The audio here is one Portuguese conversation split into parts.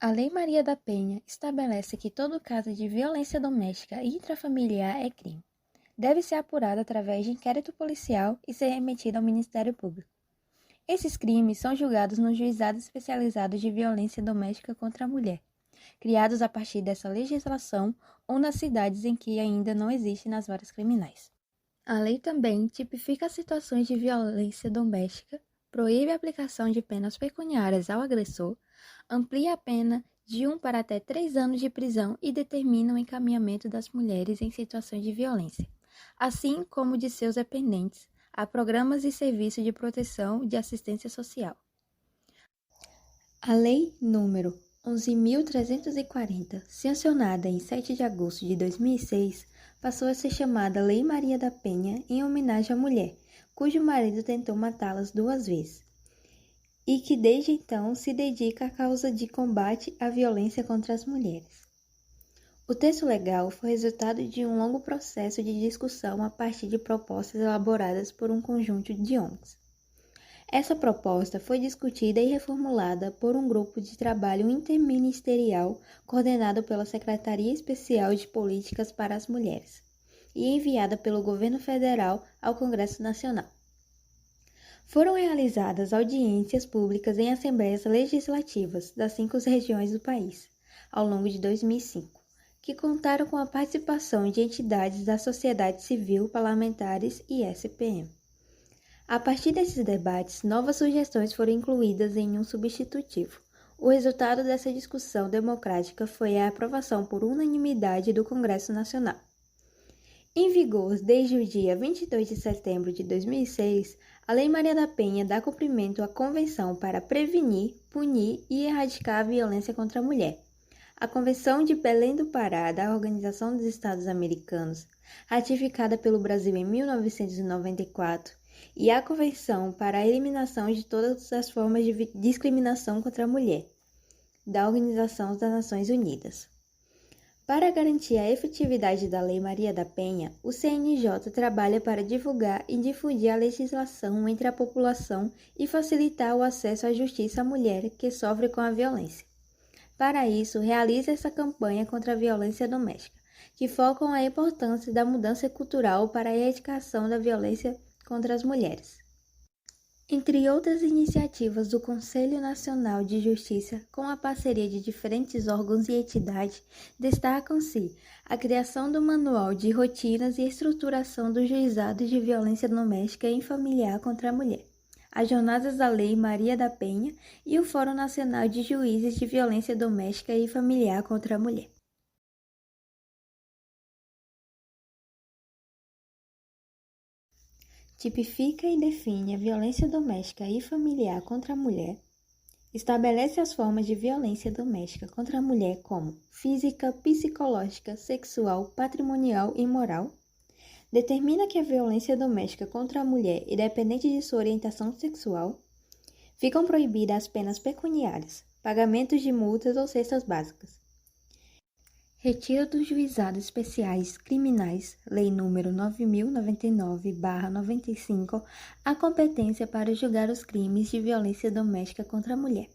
A Lei Maria da Penha estabelece que todo caso de violência doméstica e intrafamiliar é crime. Deve ser apurado através de inquérito policial e ser remetido ao Ministério Público. Esses crimes são julgados nos juizados especializados de violência doméstica contra a mulher, criados a partir dessa legislação ou nas cidades em que ainda não existe nas varas criminais. A lei também tipifica situações de violência doméstica, proíbe a aplicação de penas pecuniárias ao agressor, amplia a pena de 1 para até 3 anos de prisão e determina o encaminhamento das mulheres em situações de violência, assim como de seus dependentes, a programas e serviços de proteção e de assistência social. A Lei número 11.340, sancionada em 7 de agosto de 2006, passou a ser chamada Lei Maria da Penha em homenagem à mulher, cujo marido tentou matá-las 2 vezes, e que desde então se dedica à causa de combate à violência contra as mulheres. O texto legal foi resultado de um longo processo de discussão a partir de propostas elaboradas por um conjunto de ONGs. Essa proposta foi discutida e reformulada por um grupo de trabalho interministerial coordenado pela Secretaria Especial de Políticas para as Mulheres e enviada pelo Governo Federal ao Congresso Nacional. Foram realizadas audiências públicas em assembleias legislativas das 5 regiões do país, ao longo de 2005, que contaram com a participação de entidades da sociedade civil, parlamentares e SPM. A partir desses debates, novas sugestões foram incluídas em um substitutivo. O resultado dessa discussão democrática foi a aprovação por unanimidade do Congresso Nacional. Em vigor desde o dia 22 de setembro de 2006, a Lei Maria da Penha dá cumprimento à Convenção para prevenir, punir e erradicar a violência contra a mulher. A Convenção de Belém do Pará da Organização dos Estados Americanos, ratificada pelo Brasil em 1994, e a Convenção para a Eliminação de Todas as Formas de Discriminação contra a Mulher, da Organização das Nações Unidas. Para garantir a efetividade da Lei Maria da Penha, o CNJ trabalha para divulgar e difundir a legislação entre a população e facilitar o acesso à justiça à mulher que sofre com a violência. Para isso, realiza essa campanha contra a violência doméstica, que focam a importância da mudança cultural para a erradicação da violência contra as mulheres. Entre outras iniciativas do Conselho Nacional de Justiça, com a parceria de diferentes órgãos e entidades, destacam-se a criação do Manual de Rotinas e Estruturação dos Juizados de Violência Doméstica e Familiar contra a Mulher, as Jornadas da Lei Maria da Penha e o Fórum Nacional de Juízes de Violência Doméstica e Familiar contra a Mulher. Tipifica e define a violência doméstica e familiar contra a mulher, estabelece as formas de violência doméstica contra a mulher como física, psicológica, sexual, patrimonial e moral, determina que a violência doméstica contra a mulher, independente de sua orientação sexual, ficam proibidas as penas pecuniárias, pagamentos de multas ou cestas básicas. Retira dos juizados especiais criminais, Lei nº 9.099/95, a competência para julgar os crimes de violência doméstica contra a mulher.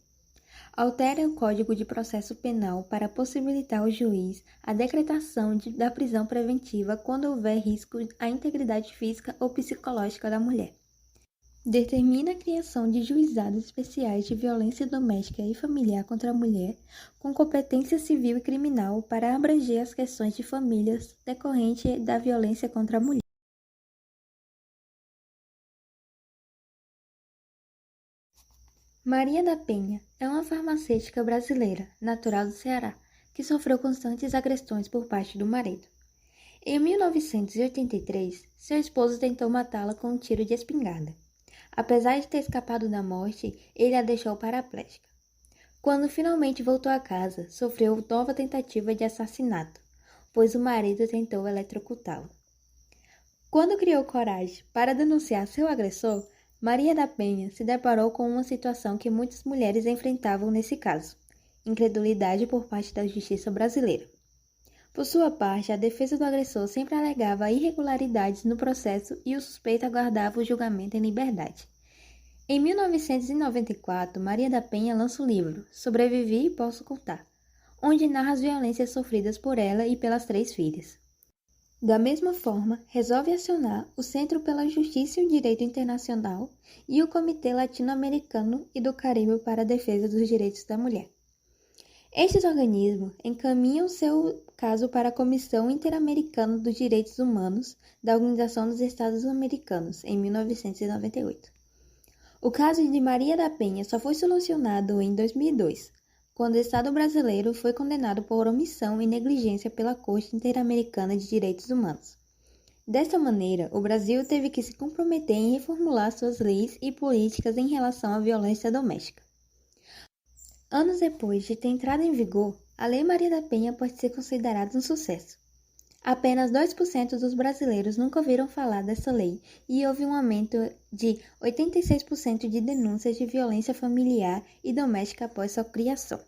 Altera o Código de Processo Penal para possibilitar ao juiz a decretação da prisão preventiva quando houver risco à integridade física ou psicológica da mulher. Determina a criação de juizados especiais de violência doméstica e familiar contra a mulher, com competência civil e criminal para abranger as questões de famílias decorrentes da violência contra a mulher. Maria da Penha é uma farmacêutica brasileira, natural do Ceará, que sofreu constantes agressões por parte do marido. Em 1983, seu esposo tentou matá-la com um tiro de espingarda. Apesar de ter escapado da morte, ele a deixou paraplégica. Quando finalmente voltou a casa, sofreu nova tentativa de assassinato, pois o marido tentou eletrocutá-lo. Quando criou coragem para denunciar seu agressor, Maria da Penha se deparou com uma situação que muitas mulheres enfrentavam nesse caso: incredulidade por parte da justiça brasileira. Por sua parte, a defesa do agressor sempre alegava irregularidades no processo e o suspeito aguardava o julgamento em liberdade. Em 1994, Maria da Penha lança o livro Sobrevivi e Posso Contar, onde narra as violências sofridas por ela e pelas 3 filhas. Da mesma forma, resolve acionar o Centro pela Justiça e o Direito Internacional e o Comitê Latino-Americano e do Caribe para a Defesa dos Direitos da Mulher. Estes organismos encaminham seu caso para a Comissão Interamericana dos Direitos Humanos da Organização dos Estados Americanos, em 1998. O caso de Maria da Penha só foi solucionado em 2002, quando o Estado brasileiro foi condenado por omissão e negligência pela Corte Interamericana de Direitos Humanos. Dessa maneira, o Brasil teve que se comprometer em reformular suas leis e políticas em relação à violência doméstica. Anos depois de ter entrado em vigor, a Lei Maria da Penha pode ser considerada um sucesso. Apenas 2% dos brasileiros nunca ouviram falar dessa lei e houve um aumento de 86% de denúncias de violência familiar e doméstica após sua criação.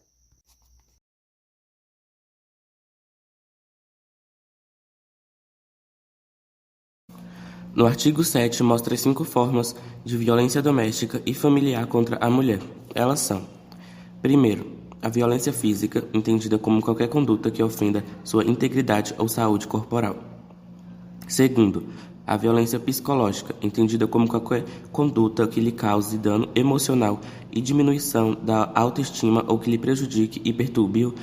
No artigo 7 mostra 5 formas de violência doméstica e familiar contra a mulher. Elas são: primeiro, a violência física, entendida como qualquer conduta que ofenda sua integridade ou saúde corporal. Segundo, a violência psicológica, entendida como qualquer conduta que lhe cause dano emocional e diminuição da autoestima ou que lhe prejudique e perturbe o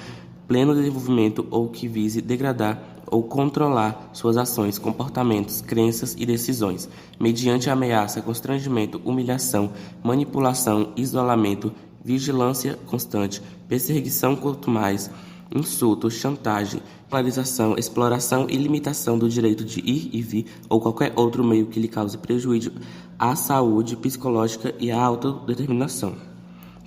pleno desenvolvimento ou que vise degradar ou controlar suas ações, comportamentos, crenças e decisões, mediante ameaça, constrangimento, humilhação, manipulação, isolamento, vigilância constante, perseguição quanto mais, insulto, chantagem, polarização, exploração e limitação do direito de ir e vir ou qualquer outro meio que lhe cause prejuízo à saúde psicológica e à autodeterminação.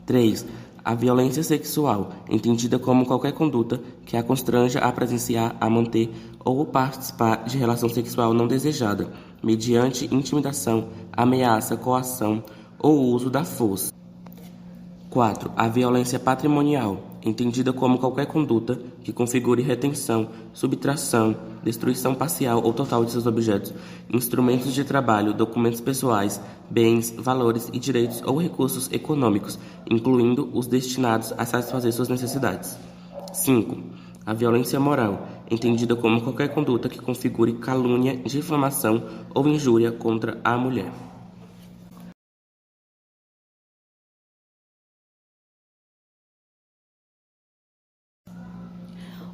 3. A violência sexual, entendida como qualquer conduta que a constranja a presenciar, a manter ou participar de relação sexual não desejada, mediante intimidação, ameaça, coação ou uso da força. 4. A violência patrimonial, entendida como qualquer conduta que configure retenção, subtração, destruição parcial ou total de seus objetos, instrumentos de trabalho, documentos pessoais, bens, valores e direitos ou recursos econômicos, incluindo os destinados a satisfazer suas necessidades. 5. A violência moral, entendida como qualquer conduta que configure calúnia, difamação ou injúria contra a mulher.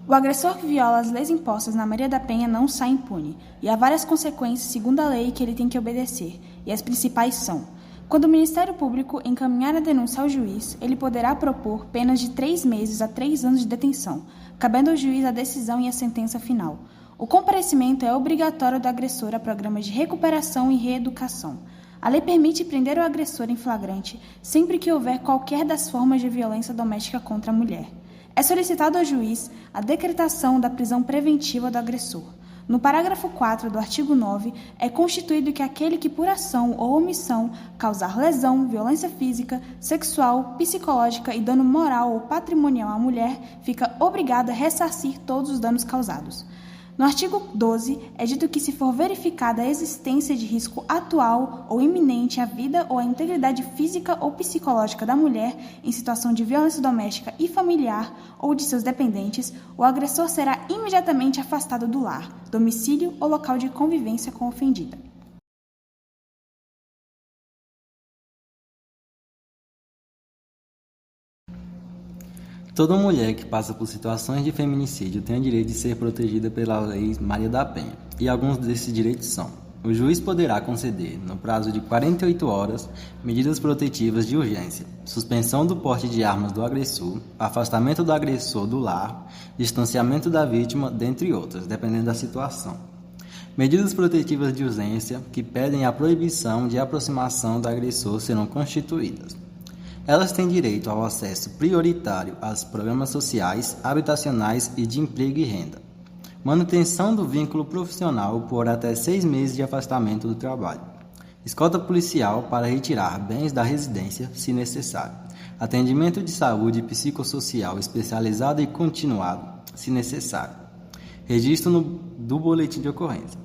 O agressor que viola as leis impostas na Maria da Penha não sai impune, e há várias consequências segundo a lei que ele tem que obedecer, e as principais são: quando o Ministério Público encaminhar a denúncia ao juiz, ele poderá propor penas de 3 meses a 3 anos de detenção, cabendo ao juiz a decisão e a sentença final. O comparecimento é obrigatório do agressor a programas de recuperação e reeducação. A lei permite prender o agressor em flagrante sempre que houver qualquer das formas de violência doméstica contra a mulher. É solicitado ao juiz a decretação da prisão preventiva do agressor. No parágrafo 4 do artigo 9, é constituído que aquele que por ação ou omissão causar lesão, violência física, sexual, psicológica e dano moral ou patrimonial à mulher fica obrigado a ressarcir todos os danos causados. No artigo 12, é dito que se for verificada a existência de risco atual ou iminente à vida ou à integridade física ou psicológica da mulher em situação de violência doméstica e familiar ou de seus dependentes, o agressor será imediatamente afastado do lar, domicílio ou local de convivência com a ofendida. Toda mulher que passa por situações de feminicídio tem o direito de ser protegida pela Lei Maria da Penha, e alguns desses direitos são: o juiz poderá conceder, no prazo de 48 horas, medidas protetivas de urgência, suspensão do porte de armas do agressor, afastamento do agressor do lar, distanciamento da vítima, dentre outras, dependendo da situação. Medidas protetivas de urgência que pedem a proibição de aproximação do agressor serão constituídas. Elas têm direito ao acesso prioritário aos programas sociais, habitacionais e de emprego e renda. Manutenção do vínculo profissional por até 6 meses de afastamento do trabalho. Escolta policial para retirar bens da residência, se necessário. Atendimento de saúde psicossocial especializado e continuado, se necessário. Registro do boletim de ocorrência.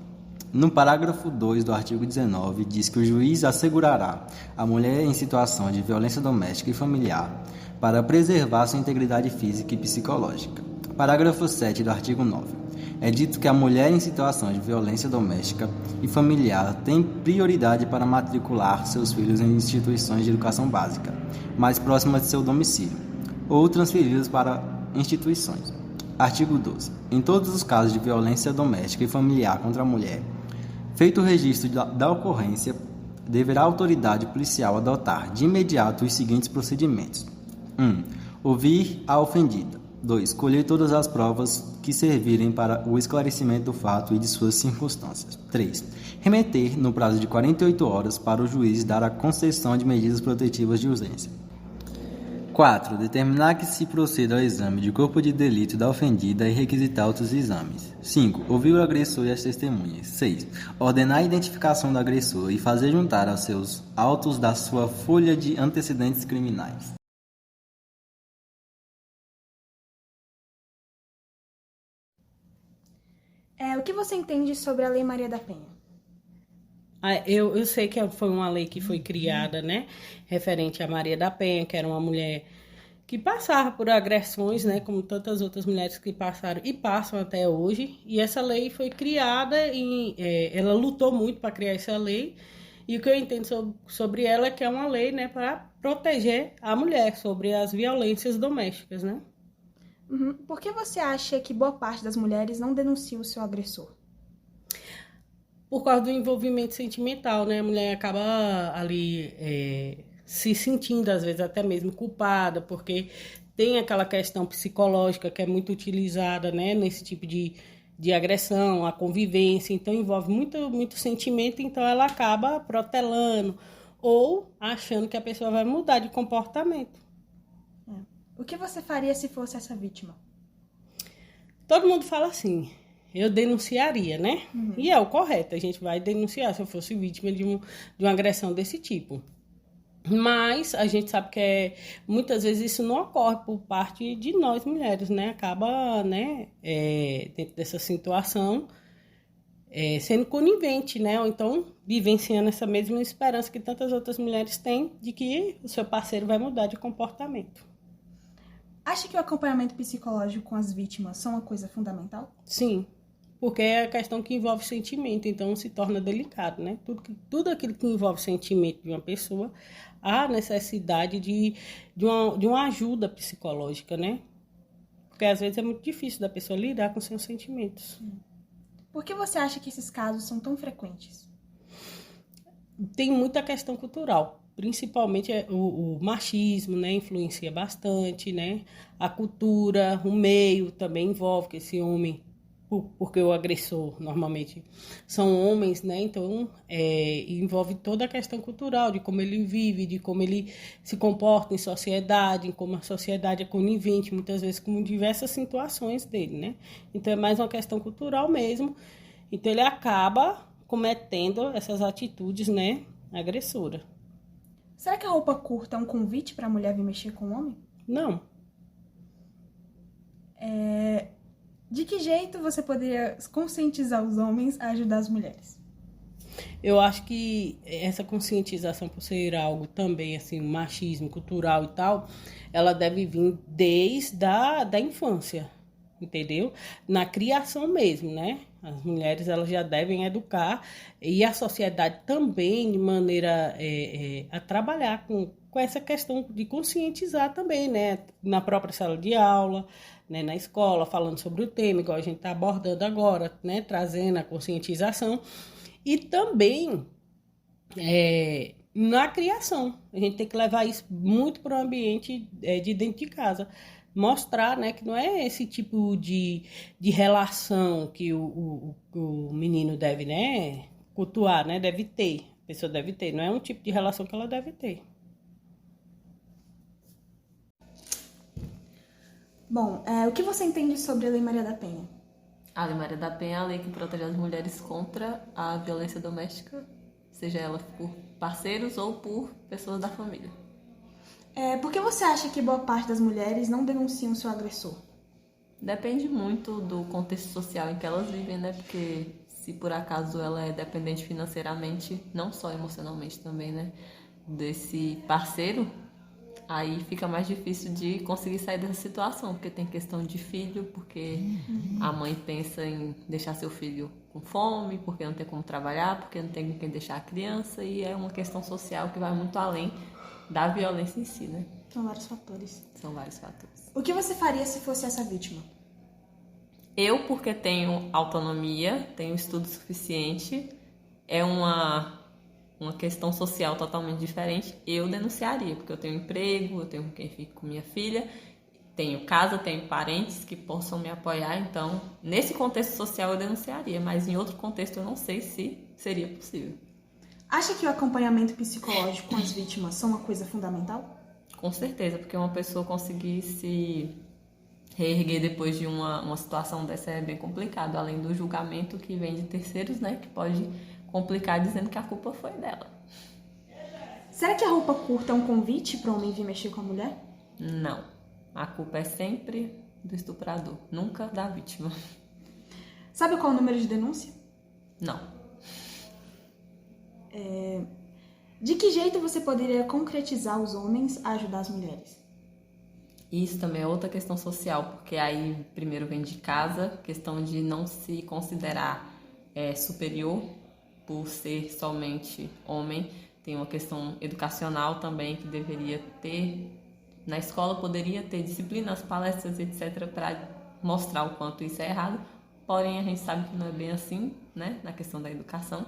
No parágrafo 2 do artigo 19, diz que o juiz assegurará a mulher em situação de violência doméstica e familiar para preservar sua integridade física e psicológica. Parágrafo 7 do artigo 9. É dito que a mulher em situação de violência doméstica e familiar tem prioridade para matricular seus filhos em instituições de educação básica, mais próximas de seu domicílio, ou transferi-los para instituições. Artigo 12. Em todos os casos de violência doméstica e familiar contra a mulher, feito o registro da ocorrência, deverá a autoridade policial adotar de imediato os seguintes procedimentos: 1. Ouvir a ofendida. 2. Colher todas as provas que servirem para o esclarecimento do fato e de suas circunstâncias. 3. Remeter, no prazo de 48 horas, para o juiz dar a concessão de medidas protetivas de urgência. 4. Determinar que se proceda ao exame de corpo de delito da ofendida e requisitar outros exames. 5. Ouvir o agressor e as testemunhas. 6. Ordenar a identificação do agressor e fazer juntar aos seus autos da sua folha de antecedentes criminais. O que você entende sobre a Lei Maria da Penha? Eu sei que foi uma lei que foi criada, né, referente a Maria da Penha, que era uma mulher que passava por agressões, né, como tantas outras mulheres que passaram e passam até hoje. E essa lei foi criada e ela lutou muito para criar essa lei. E o que eu entendo sobre ela é que é uma lei, né, para proteger a mulher sobre as violências domésticas, né? Por que você acha que boa parte das mulheres não denuncia o seu agressor? Por causa do envolvimento sentimental, né? A mulher acaba ali se sentindo, às vezes, até mesmo culpada, porque tem aquela questão psicológica que é muito utilizada, né, nesse tipo de agressão, a convivência. Então, envolve muito sentimento, então ela acaba protelando ou achando que a pessoa vai mudar de comportamento. O que você faria se fosse essa vítima? Todo mundo fala assim: eu denunciaria, né? E é o correto, a gente vai denunciar se eu fosse vítima de uma agressão desse tipo. Mas a gente sabe que muitas vezes isso não ocorre por parte de nós mulheres, né? Acaba, né, dentro dessa situação, sendo conivente, né? Ou então vivenciando essa mesma esperança que tantas outras mulheres têm de que o seu parceiro vai mudar de comportamento. Acha que o acompanhamento psicológico com as vítimas são uma coisa fundamental? Sim, porque é a questão que envolve sentimento, então se torna delicado, né? Tudo aquilo que envolve sentimento de uma pessoa, há necessidade de uma ajuda psicológica, né? Porque às vezes é muito difícil da pessoa lidar com seus sentimentos. Por que você acha que esses casos são tão frequentes? Tem muita questão cultural. Principalmente o machismo, né, influencia bastante, né? A cultura, o meio também envolve que esse homem, porque o agressor normalmente são homens, né? Então envolve toda a questão cultural de como ele vive, de como ele se comporta em sociedade, em como a sociedade é conivente, muitas vezes com diversas situações dele, né? Então é mais uma questão cultural mesmo. Então ele acaba cometendo essas atitudes, né, agressoras. Será que a roupa curta é um convite para a mulher vir mexer com o homem? Não. De que jeito você poderia conscientizar os homens a ajudar as mulheres? Eu acho que essa conscientização, por ser algo também, assim, machismo cultural e tal, ela deve vir desde da infância, entendeu? Na criação mesmo, né? As mulheres, elas já devem educar, e a sociedade também, de maneira a trabalhar com essa questão de conscientizar também, né? Na própria sala de aula, né? Na escola, falando sobre o tema, igual a gente está abordando agora, né? Trazendo a conscientização. E também na criação. A gente tem que levar isso muito para o ambiente de dentro de casa. Mostrar, né, que não é esse tipo de relação que o menino deve, né, cultuar, né, deve ter. A pessoa deve ter. Não é um tipo de relação que ela deve ter. Bom, o que você entende sobre a Lei Maria da Penha? A Lei Maria da Penha é a lei que protege as mulheres contra a violência doméstica, seja ela por parceiros ou por pessoas da família. Por que você acha que boa parte das mulheres não denunciam seu agressor? Depende muito do contexto social em que elas vivem, né? Porque se por acaso ela é dependente financeiramente, não só emocionalmente também, né, desse parceiro, aí fica mais difícil de conseguir sair dessa situação, porque tem questão de filho, porque a mãe pensa em deixar seu filho com fome, porque não tem como trabalhar, porque não tem com quem deixar a criança, e é uma questão social que vai muito além da violência em si, né? São vários fatores. São vários fatores. O que você faria se fosse essa vítima? Eu, porque tenho autonomia, tenho estudo suficiente, é uma questão social totalmente diferente, eu denunciaria, porque eu tenho emprego, eu tenho com quem fico com minha filha, tenho casa, tenho parentes que possam me apoiar, então, nesse contexto social eu denunciaria, mas em outro contexto eu não sei se seria possível. Acha que o acompanhamento psicológico com as vítimas são uma coisa fundamental? Com certeza, porque uma pessoa conseguir se reerguer depois de uma situação dessa é bem complicado, além do julgamento que vem de terceiros, né, que pode complicar dizendo que a culpa foi dela. Será que a roupa curta é um convite para o homem vir mexer com a mulher? Não. A culpa é sempre do estuprador, nunca da vítima. Sabe qual é o número de denúncia? Não. De que jeito você poderia concretizar os homens a ajudar as mulheres? Isso também é outra questão social, porque aí primeiro vem de casa, questão de não se considerar superior por ser somente homem. Tem uma questão educacional também que deveria ter, na escola poderia ter disciplinas, palestras, etc., para mostrar o quanto isso é errado, porém a gente sabe que não é bem assim, né, na questão da educação.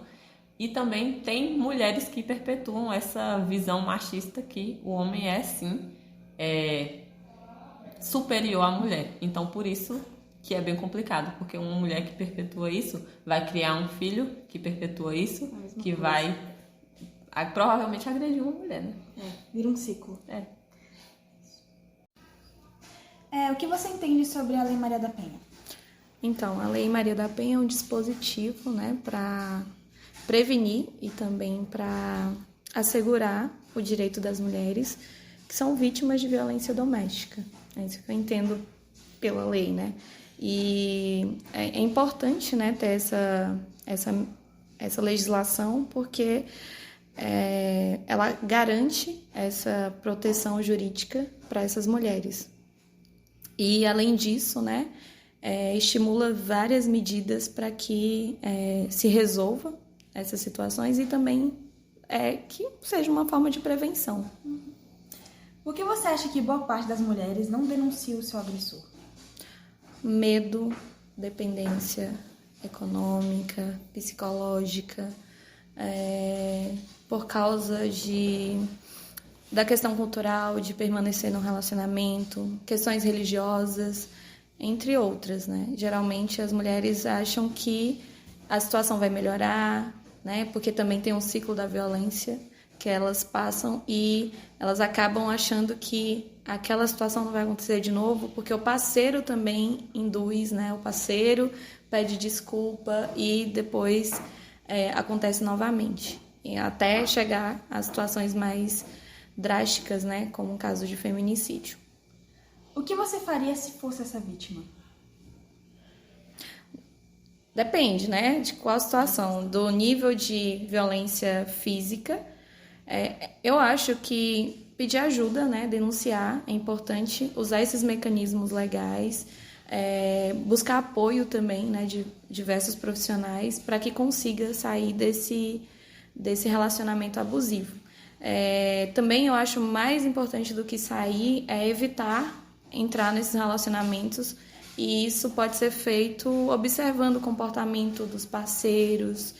E também tem mulheres que perpetuam essa visão machista que o homem é, sim, superior à mulher. Então, por isso que é bem complicado, porque uma mulher que perpetua isso vai criar um filho que perpetua isso, que vai provavelmente agredir uma mulher, né? Vira um ciclo. O que você entende sobre a Lei Maria da Penha? Então, a Lei Maria da Penha é um dispositivo, né, para prevenir e também para assegurar o direito das mulheres que são vítimas de violência doméstica. É isso que eu entendo pela lei, né? E é importante, né, ter essa legislação porque ela garante essa proteção jurídica para essas mulheres. E, além disso, né, estimula várias medidas para que se resolva essas situações e também que seja uma forma de prevenção. Por que você acha que boa parte das mulheres não denuncia o seu agressor? Medo, dependência econômica, psicológica, por causa da questão cultural, de permanecer no relacionamento, questões religiosas, entre outras, né? Geralmente as mulheres acham que a situação vai melhorar, né? Porque também tem um ciclo da violência que elas passam e elas acabam achando que aquela situação não vai acontecer de novo, porque o parceiro também induz, né? O parceiro pede desculpa e depois acontece novamente, e até chegar a situações mais drásticas, né? Como um caso de feminicídio. O que você faria se fosse essa vítima? Depende, né? De qual situação, do nível de violência física. Eu acho que pedir ajuda, né? Denunciar, é importante usar esses mecanismos legais, buscar apoio também, né? De diversos profissionais para que consiga sair desse relacionamento abusivo. Também eu acho mais importante do que sair evitar entrar nesses relacionamentos, e isso pode ser feito observando o comportamento dos parceiros,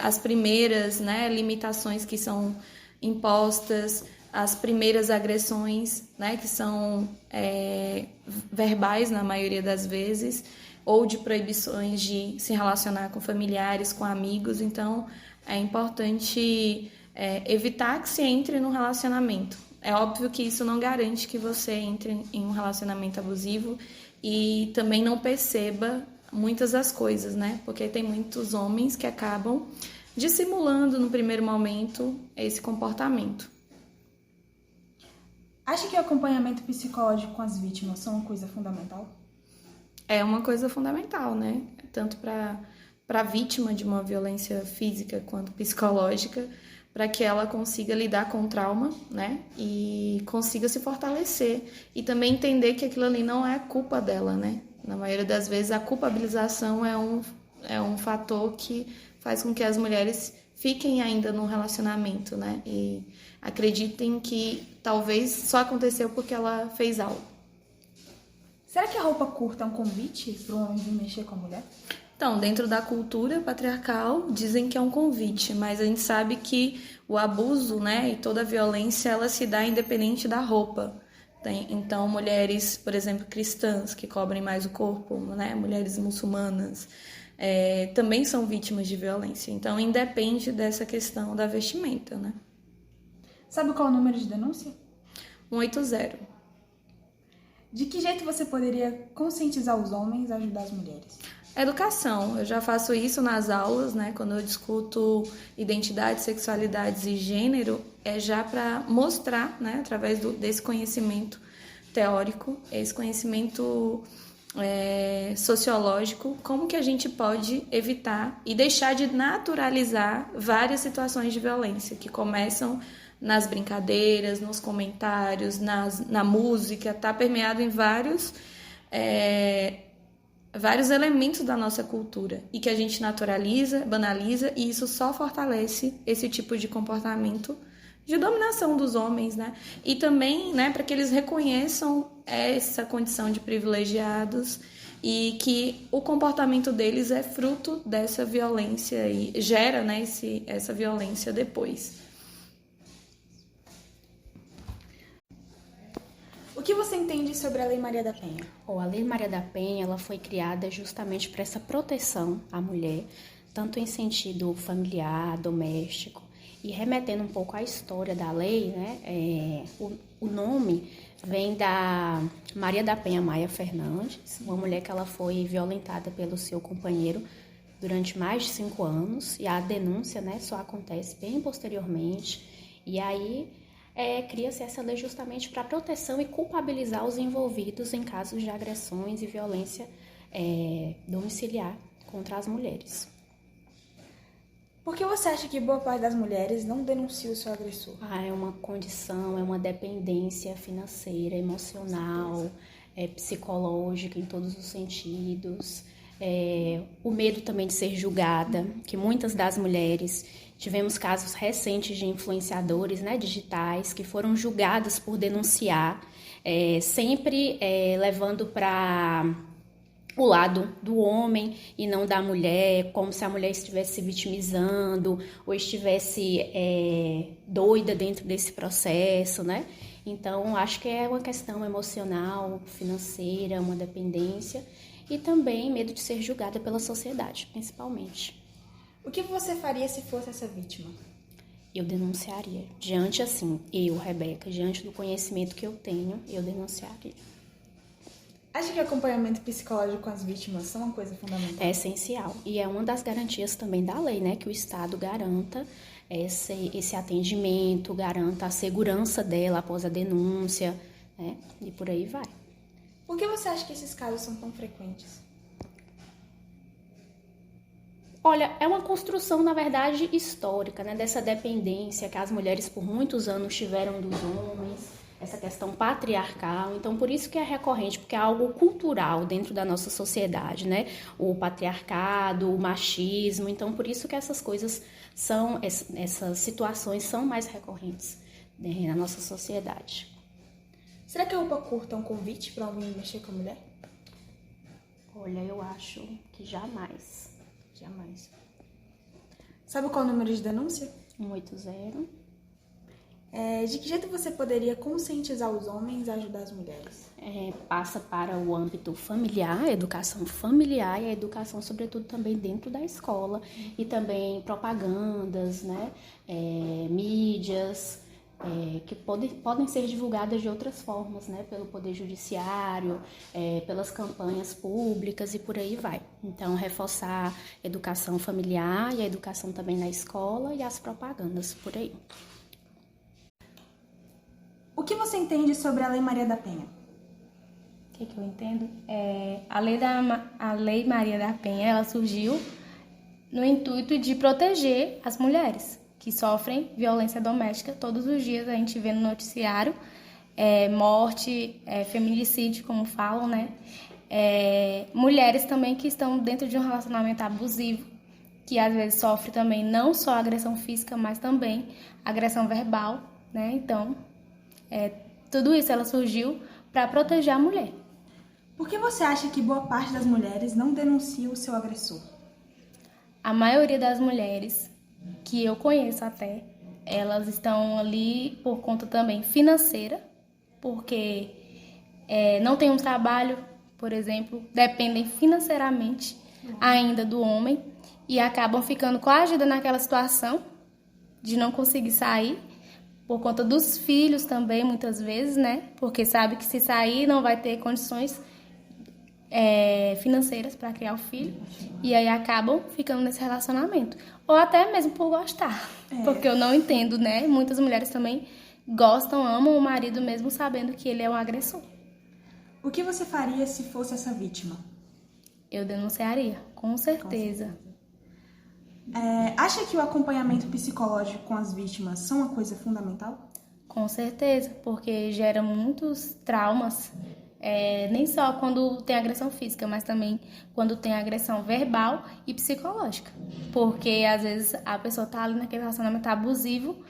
as primeiras, né, limitações que são impostas, as primeiras agressões, né, que são verbais na maioria das vezes, ou de proibições de se relacionar com familiares, com amigos. Então, é importante evitar que se entre num relacionamento. É óbvio que isso não garante que você entre em um relacionamento abusivo e também não perceba muitas das coisas, né? Porque tem muitos homens que acabam dissimulando no primeiro momento esse comportamento. Acha que o acompanhamento psicológico com as vítimas são uma coisa fundamental? É uma coisa fundamental, né? Tanto para para a vítima de uma violência física quanto psicológica, para que ela consiga lidar com o trauma, né? E consiga se fortalecer. E também entender que aquilo ali não é culpa dela, né? Na maioria das vezes, a culpabilização é um fator que faz com que as mulheres fiquem ainda num relacionamento, né? E acreditem que talvez só aconteceu porque ela fez algo. Será que a roupa curta é um convite para um homem vir mexer com a mulher? Então, dentro da cultura patriarcal, dizem que é um convite, mas a gente sabe que o abuso, né, e toda a violência, ela se dá independente da roupa. Então, mulheres, por exemplo, cristãs, que cobrem mais o corpo, né, mulheres muçulmanas, também são vítimas de violência. Então, independe dessa questão da vestimenta, né? Sabe qual é o número de denúncia? 180. De que jeito você poderia conscientizar os homens a ajudar as mulheres? Educação. Eu já faço isso nas aulas, né? Quando eu discuto identidade, sexualidades e gênero, é já para mostrar, né? Através desse conhecimento teórico, esse conhecimento sociológico, como que a gente pode evitar e deixar de naturalizar várias situações de violência que começam nas brincadeiras, nos comentários, na música, está permeado em vários elementos da nossa cultura e que a gente naturaliza, banaliza, e isso só fortalece esse tipo de comportamento de dominação dos homens, né? E também, né, para que eles reconheçam essa condição de privilegiados e que o comportamento deles é fruto dessa violência e gera, né, essa violência depois. O que você entende sobre a Lei Maria da Penha? A Lei Maria da Penha ela foi criada justamente para essa proteção à mulher, tanto em sentido familiar, doméstico, e remetendo um pouco à história da lei, né? O nome vem da Maria da Penha Maia Fernandes, uma mulher que ela foi violentada pelo seu companheiro durante mais de 5 anos, e a denúncia, né, só acontece bem posteriormente, e aí cria-se essa lei justamente para proteção e culpabilizar os envolvidos em casos de agressões e violência domiciliar contra as mulheres. Por que você acha que boa parte das mulheres não denuncia o seu agressor? É uma condição, é uma dependência financeira, emocional, psicológica em todos os sentidos. O medo também de ser julgada, que muitas das mulheres, tivemos casos recentes de influenciadores, né, digitais que foram julgadas por denunciar, sempre levando para o lado do homem e não da mulher, como se a mulher estivesse se vitimizando ou estivesse doida dentro desse processo, né? Então, acho que é uma questão emocional, financeira, uma dependência e também medo de ser julgada pela sociedade, principalmente. O que você faria se fosse essa vítima? Eu denunciaria. Diante, Rebeca, diante do conhecimento que eu tenho, eu denunciaria. Acha que o acompanhamento psicológico com as vítimas são uma coisa fundamental? É essencial. E é uma das garantias também da lei, né? Que o Estado garanta esse atendimento, garanta a segurança dela após a denúncia, né? E por aí vai. Por que você acha que esses casos são tão frequentes? Olha, é uma construção, na verdade, histórica, né? Dessa dependência que as mulheres por muitos anos tiveram dos homens, essa questão patriarcal. Então, por isso que é recorrente, porque é algo cultural dentro da nossa sociedade, né? O patriarcado, o machismo. Então, por isso que essas situações são mais recorrentes, né, na nossa sociedade. Será que a roupa curta é um convite para alguém mexer com a mulher? Olha, eu acho que jamais. Sabe qual é o número de denúncia? 180. De que jeito você poderia conscientizar os homens a ajudar as mulheres? Passa para o âmbito familiar, a educação familiar e a educação, sobretudo, também dentro da escola. E também propagandas, né? Mídias, que podem ser divulgadas de outras formas, né? Pelo Poder Judiciário, pelas campanhas públicas e por aí vai. Então, reforçar a educação familiar e a educação também na escola e as propagandas por aí. O que você entende sobre a Lei Maria da Penha? O que eu entendo? A Lei Maria da Penha, ela surgiu no intuito de proteger as mulheres que sofrem violência doméstica. Todos os dias a gente vê no noticiário morte, feminicídio, como falam, né? Mulheres também que estão dentro de um relacionamento abusivo, que às vezes sofrem também não só agressão física, mas também agressão verbal, né? Então, tudo isso ela surgiu para proteger a mulher. Por que você acha que boa parte das mulheres não denuncia o seu agressor? A maioria das mulheres que eu conheço até, elas estão ali por conta também financeira, porque não tem um trabalho, por exemplo, dependem financeiramente ainda do homem e acabam ficando coagidas naquela situação de não conseguir sair, por conta dos filhos também, muitas vezes, né? Porque sabe que se sair não vai ter condições financeiras para criar o filho, e aí acabam ficando nesse relacionamento, ou até mesmo por gostar, porque eu não entendo, né? Muitas mulheres também gostam, amam o marido mesmo sabendo que ele é um agressor. O que você faria se fosse essa vítima? Eu denunciaria, com certeza. Acha que o acompanhamento psicológico com as vítimas são uma coisa fundamental? Com certeza, porque gera muitos traumas. Nem só quando tem agressão física, mas também quando tem agressão verbal e psicológica. Porque às vezes a pessoa está ali naquele relacionamento abusivo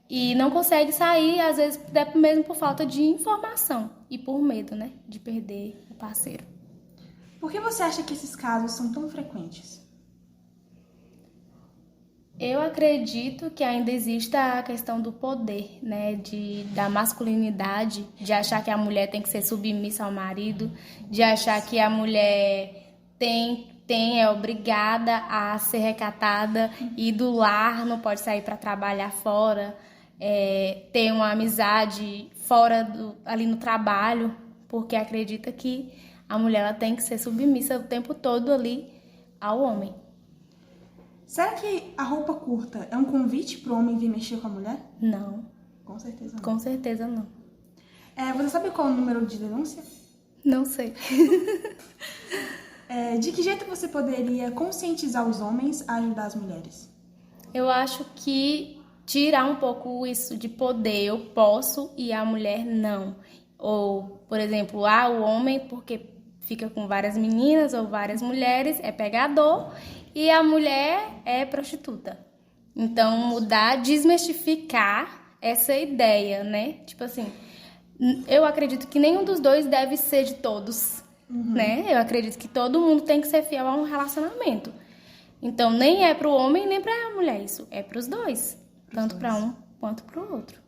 e não consegue sair, às vezes mesmo por falta de informação e por medo, né, de perder o parceiro. Por que você acha que esses casos são tão frequentes? Eu acredito que ainda exista a questão do poder, né, da masculinidade, de achar que a mulher tem que ser submissa ao marido, de achar que a mulher é obrigada a ser recatada e do lar, não pode sair para trabalhar fora, ter uma amizade fora ali no trabalho, porque acredita que a mulher ela tem que ser submissa o tempo todo ali ao homem. Será que a roupa curta é um convite para o homem vir mexer com a mulher? Não. Com certeza não. Com certeza não. Você sabe qual é o número de denúncia? Não sei. De que jeito você poderia conscientizar os homens a ajudar as mulheres? Eu acho que tirar um pouco isso de poder, eu posso e a mulher não. Ou, por exemplo, o homem, porque fica com várias meninas ou várias mulheres, é pegador, e a mulher é prostituta. Então, mudar, desmistificar essa ideia, né? Tipo assim, eu acredito que nenhum dos dois deve ser de todos, né? Eu acredito que todo mundo tem que ser fiel a um relacionamento. Então, nem é pro homem, nem pra mulher isso. É pros dois. Tanto para um quanto pro outro.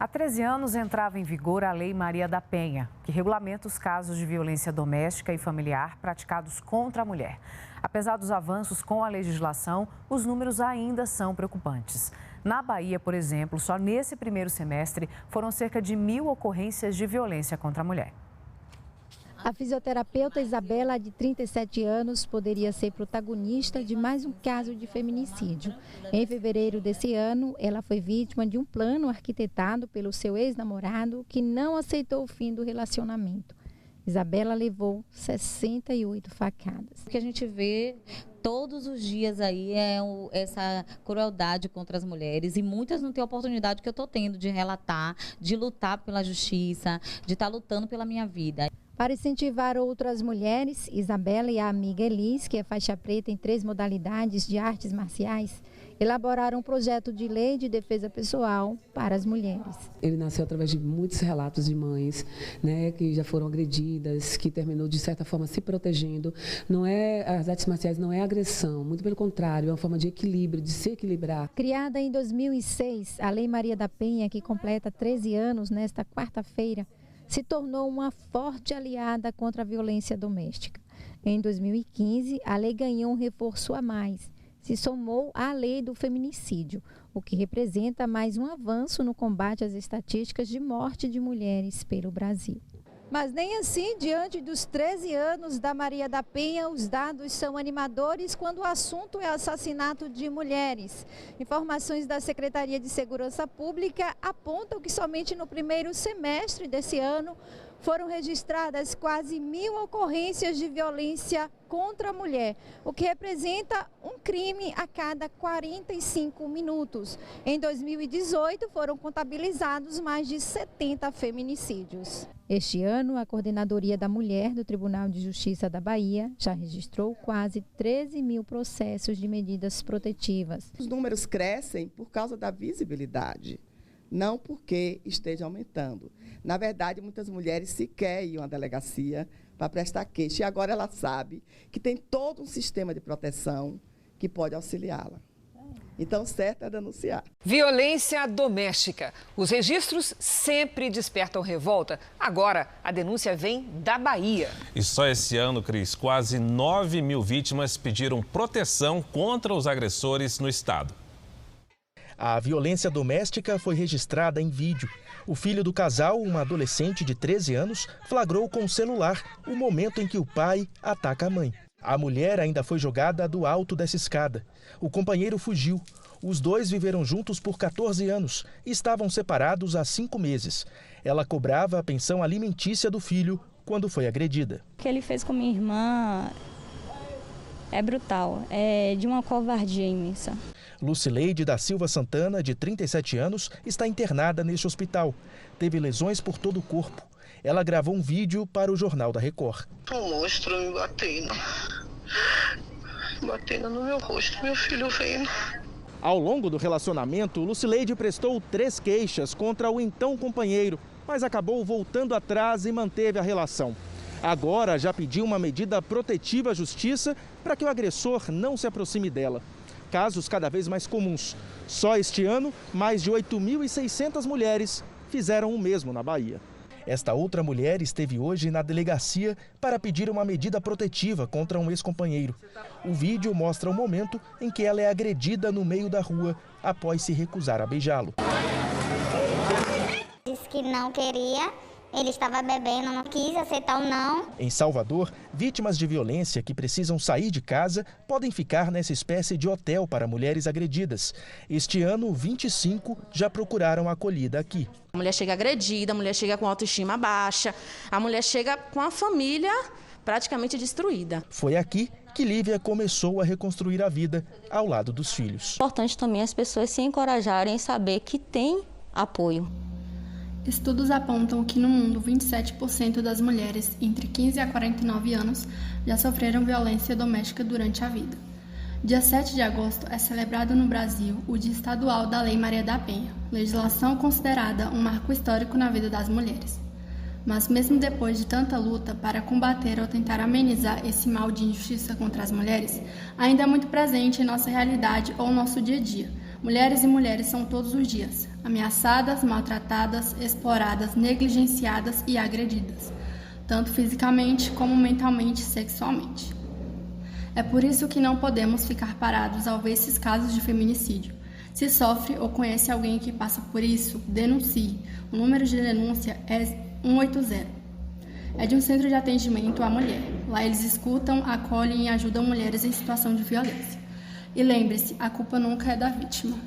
Há 13 anos entrava em vigor a Lei Maria da Penha, que regulamenta os casos de violência doméstica e familiar praticados contra a mulher. Apesar dos avanços com a legislação, os números ainda são preocupantes. Na Bahia, por exemplo, só nesse primeiro semestre foram cerca de 1.000 ocorrências de violência contra a mulher. A fisioterapeuta Isabela, de 37 anos, poderia ser protagonista de mais um caso de feminicídio. Em fevereiro desse ano, ela foi vítima de um plano arquitetado pelo seu ex-namorado que não aceitou o fim do relacionamento. Isabela levou 68 facadas. O que a gente vê todos os dias aí é essa crueldade contra as mulheres, e muitas não têm a oportunidade que eu estou tendo de relatar, de lutar pela justiça, de estar lutando pela minha vida. Para incentivar outras mulheres, Isabela e a amiga Elis, que é faixa preta em 3 modalidades de artes marciais, elaboraram um projeto de lei de defesa pessoal para as mulheres. Ele nasceu através de muitos relatos de mães, né, que já foram agredidas, que terminou de certa forma se protegendo. As artes marciais não é agressão, muito pelo contrário, é uma forma de equilíbrio, de se equilibrar. Criada em 2006, a Lei Maria da Penha, que completa 13 anos nesta quarta-feira, se tornou uma forte aliada contra a violência doméstica. Em 2015, a lei ganhou um reforço a mais. Se somou à lei do feminicídio, o que representa mais um avanço no combate às estatísticas de morte de mulheres pelo Brasil. Mas nem assim, diante dos 13 anos da Maria da Penha, os dados são animadores quando o assunto é assassinato de mulheres. Informações da Secretaria de Segurança Pública apontam que somente no primeiro semestre desse ano foram registradas quase 1.000 ocorrências de violência contra a mulher, o que representa um crime a cada 45 minutos. Em 2018, foram contabilizados mais de 70 feminicídios. Este ano, a Coordenadoria da Mulher do Tribunal de Justiça da Bahia já registrou quase 13.000 processos de medidas protetivas. Os números crescem por causa da visibilidade, não porque esteja aumentando. Na verdade, muitas mulheres sequer iam à delegacia para prestar queixa. E agora ela sabe que tem todo um sistema de proteção que pode auxiliá-la. Então, certo é denunciar. Violência doméstica. Os registros sempre despertam revolta. Agora, a denúncia vem da Bahia. E só esse ano, Cris, quase 9.000 vítimas pediram proteção contra os agressores no estado. A violência doméstica foi registrada em vídeo. O filho do casal, uma adolescente de 13 anos, flagrou com o celular o momento em que o pai ataca a mãe. A mulher ainda foi jogada do alto dessa escada. O companheiro fugiu. Os dois viveram juntos por 14 anos e estavam separados há 5 meses. Ela cobrava a pensão alimentícia do filho quando foi agredida. O que ele fez com minha irmã é brutal, é de uma covardia imensa. Lucileide da Silva Santana, de 37 anos, está internada neste hospital. Teve lesões por todo o corpo. Ela gravou um vídeo para o Jornal da Record. Um monstro me batendo no meu rosto, meu filho vendo. Ao longo do relacionamento, Lucileide prestou 3 queixas contra o então companheiro, mas acabou voltando atrás e manteve a relação. Agora já pediu uma medida protetiva à justiça para que o agressor não se aproxime dela. Casos cada vez mais comuns. Só este ano, mais de 8.600 mulheres fizeram o mesmo na Bahia. Esta outra mulher esteve hoje na delegacia para pedir uma medida protetiva contra um ex-companheiro. O vídeo mostra o momento em que ela é agredida no meio da rua após se recusar a beijá-lo. Disse que não queria. Ele estava bebendo, não quis aceitar o não. Em Salvador, vítimas de violência que precisam sair de casa podem ficar nessa espécie de hotel para mulheres agredidas. Este ano, 25 já procuraram acolhida aqui. A mulher chega agredida, a mulher chega com autoestima baixa, a mulher chega com a família praticamente destruída. Foi aqui que Lívia começou a reconstruir a vida ao lado dos filhos. É importante também as pessoas se encorajarem e saber que tem apoio. Estudos apontam que no mundo 27% das mulheres entre 15 a 49 anos já sofreram violência doméstica durante a vida. Dia 7 de agosto é celebrado no Brasil o Dia Estadual da Lei Maria da Penha, legislação considerada um marco histórico na vida das mulheres. Mas mesmo depois de tanta luta para combater ou tentar amenizar esse mal de injustiça contra as mulheres, ainda é muito presente em nossa realidade ou nosso dia a dia. Mulheres e mulheres são todos os dias ameaçadas, maltratadas, exploradas, negligenciadas e agredidas, tanto fisicamente como mentalmente e sexualmente. É por isso que não podemos ficar parados ao ver esses casos de feminicídio. Se sofre ou conhece alguém que passa por isso, denuncie. O número de denúncia é 180. É de um centro de atendimento à mulher. Lá eles escutam, acolhem e ajudam mulheres em situação de violência. E lembre-se, a culpa nunca é da vítima.